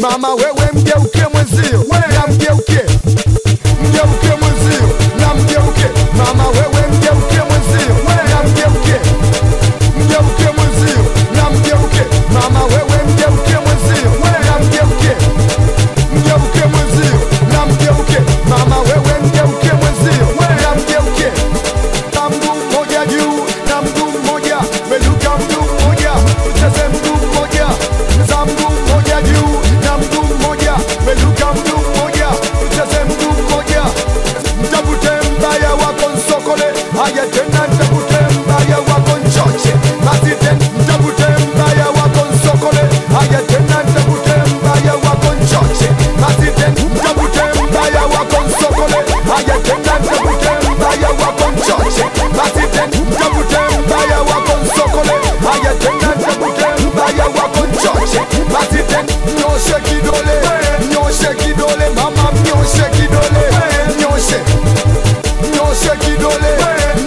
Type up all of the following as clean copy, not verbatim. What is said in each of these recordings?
mama wewe mgeuke mwenzio, na mgeuke mwenzio, na mgeuke mama wewe mgeuke mwenzio, na mgeuke mwenzio, na mgeuke mama wewe mgeuke mwenzio, na mgeuke mwenzio, na mgeuke mama wewe mgeuke mwenzio, na mgeuke na mguu mmoja juu na mguu mmoja meluka, mguu mmoja ucheze, mguu mmoja za mguu mmoja juu na mguu mmoja meluka, mguu mmoja ucheze, mguu mmoja. Mtafute mbaya wako nsokole, haya tena mtafute mbaya wako nchoche, basi tena mtafute mbaya wako nsokole, haya tena mtafute mbaya wako nchoche, basi tena mtafute mbaya wako nsokole, haya tena mtafute mbaya wako nchoche, basi tena mtafute mbaya wako nsokole, haya tena mtafute mbaya wako nchoche, basi tena nyoshe kidole, nyoshe kidole mama, nyoshe kidole, nyoshe kidole,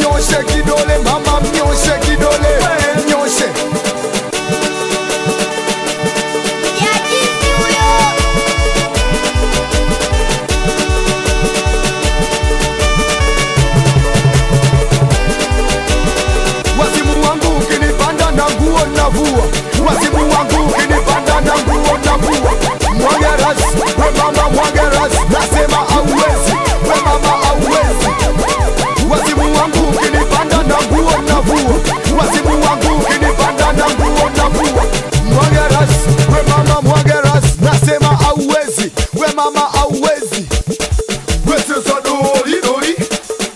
nyoshe kidole mama, nyoshe kidole, nyoshe. Wazimu wangu ukinipanda na nguo navua, wazimu wangu ukinipanda na nguo navua. Mwageras, we mama mwageras, nasema hauwezi, we mama hauwezi. Wazimu wangu ukinipanda na nguo navua, wazimu wangu ukinipanda na nguo navua. Mwageras, we mama mwageras, nasema hauwezi, we mama hauwezi. We sasa dori dori,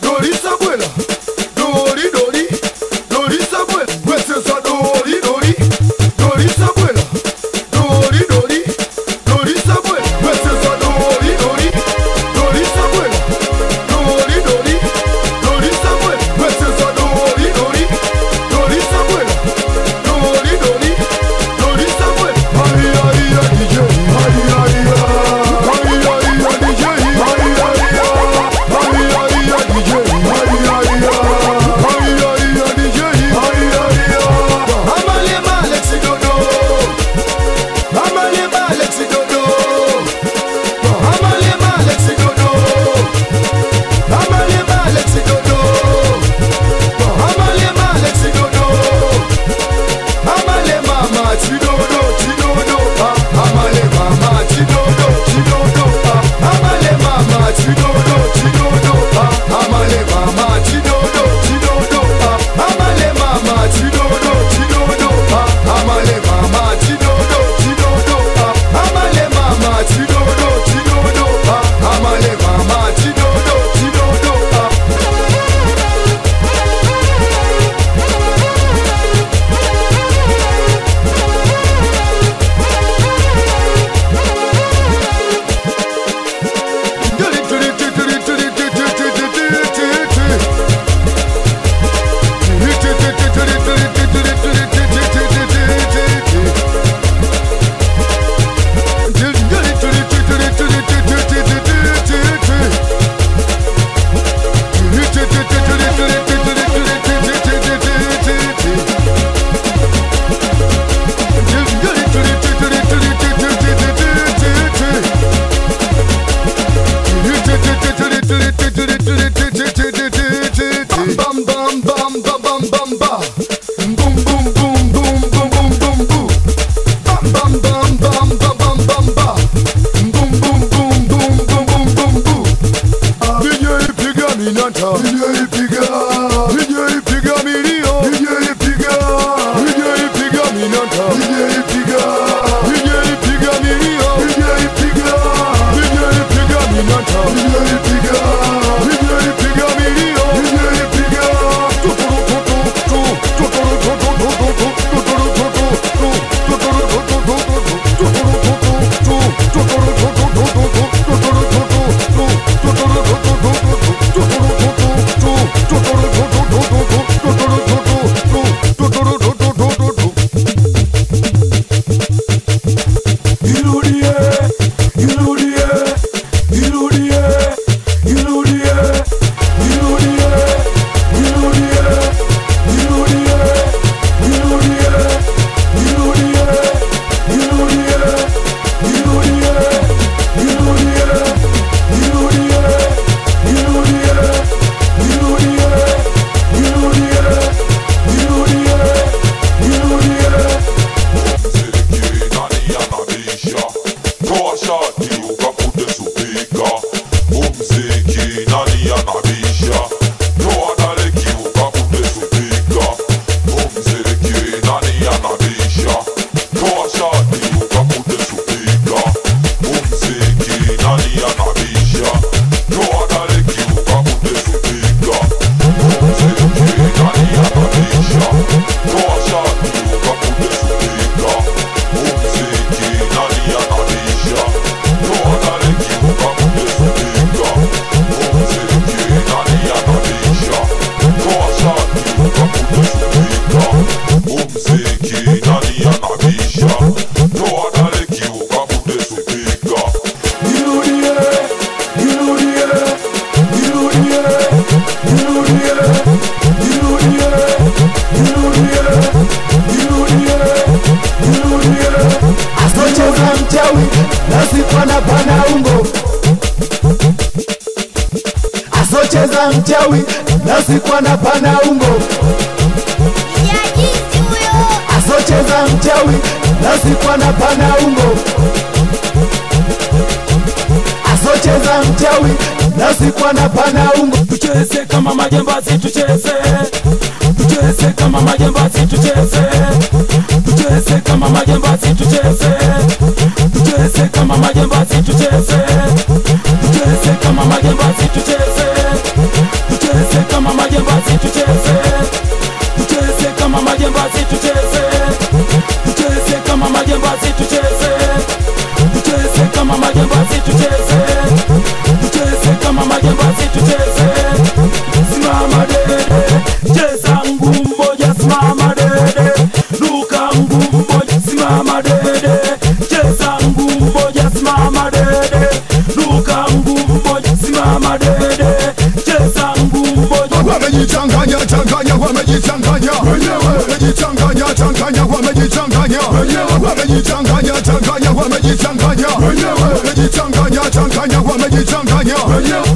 dori sabwela, dori dori, dori sabwela. We sasa dori dori, dori sabwela, dori dori, dori sabwela. We sasa dori dori, dori sabwela, dori dori, dori sabwela. We sasa dori dori, dori sabwela, dori dori, dori sabwela. Ay ay ay DJ, ay ay ay, ay ay mchawi nasikwa na pana ungo. Asocheza mchawi nasikwa na pana ungo. Asocheza mchawi nasikwa na pana ungo. Asocheza mchawi nasikwa na pana ungo. Tucheze kama majambazi tucheze. Tucheze kama majambazi tucheze. Tucheze kama majambazi tucheze. Tucheze kama majambazi tucheze. Tucheze kama majambazi tucheze. Tucheze kama majambazi tucheze. Tucheze kama majambazi tucheze. Tucheze kama majambazi tucheze. Tucheze kama majambazi tucheze. Tucheze kama majambazi tucheze. Simama dede, cheza ngumi moja. Simama dede, ruka ngumi moja. Simama dede, cheza ngumi moja. Simama dede, ruka ngumi moja. Simama dede, cheza ngumi moja. Wamejichanganya changanya, wamejichanganya wenyewe, wamejichanganya changanya, wamejichanganya wenyewe, wamejichanganya changanya, wamejichanganya wenyewe, wamejichanganya changanya, wamejichanganya wenyewe.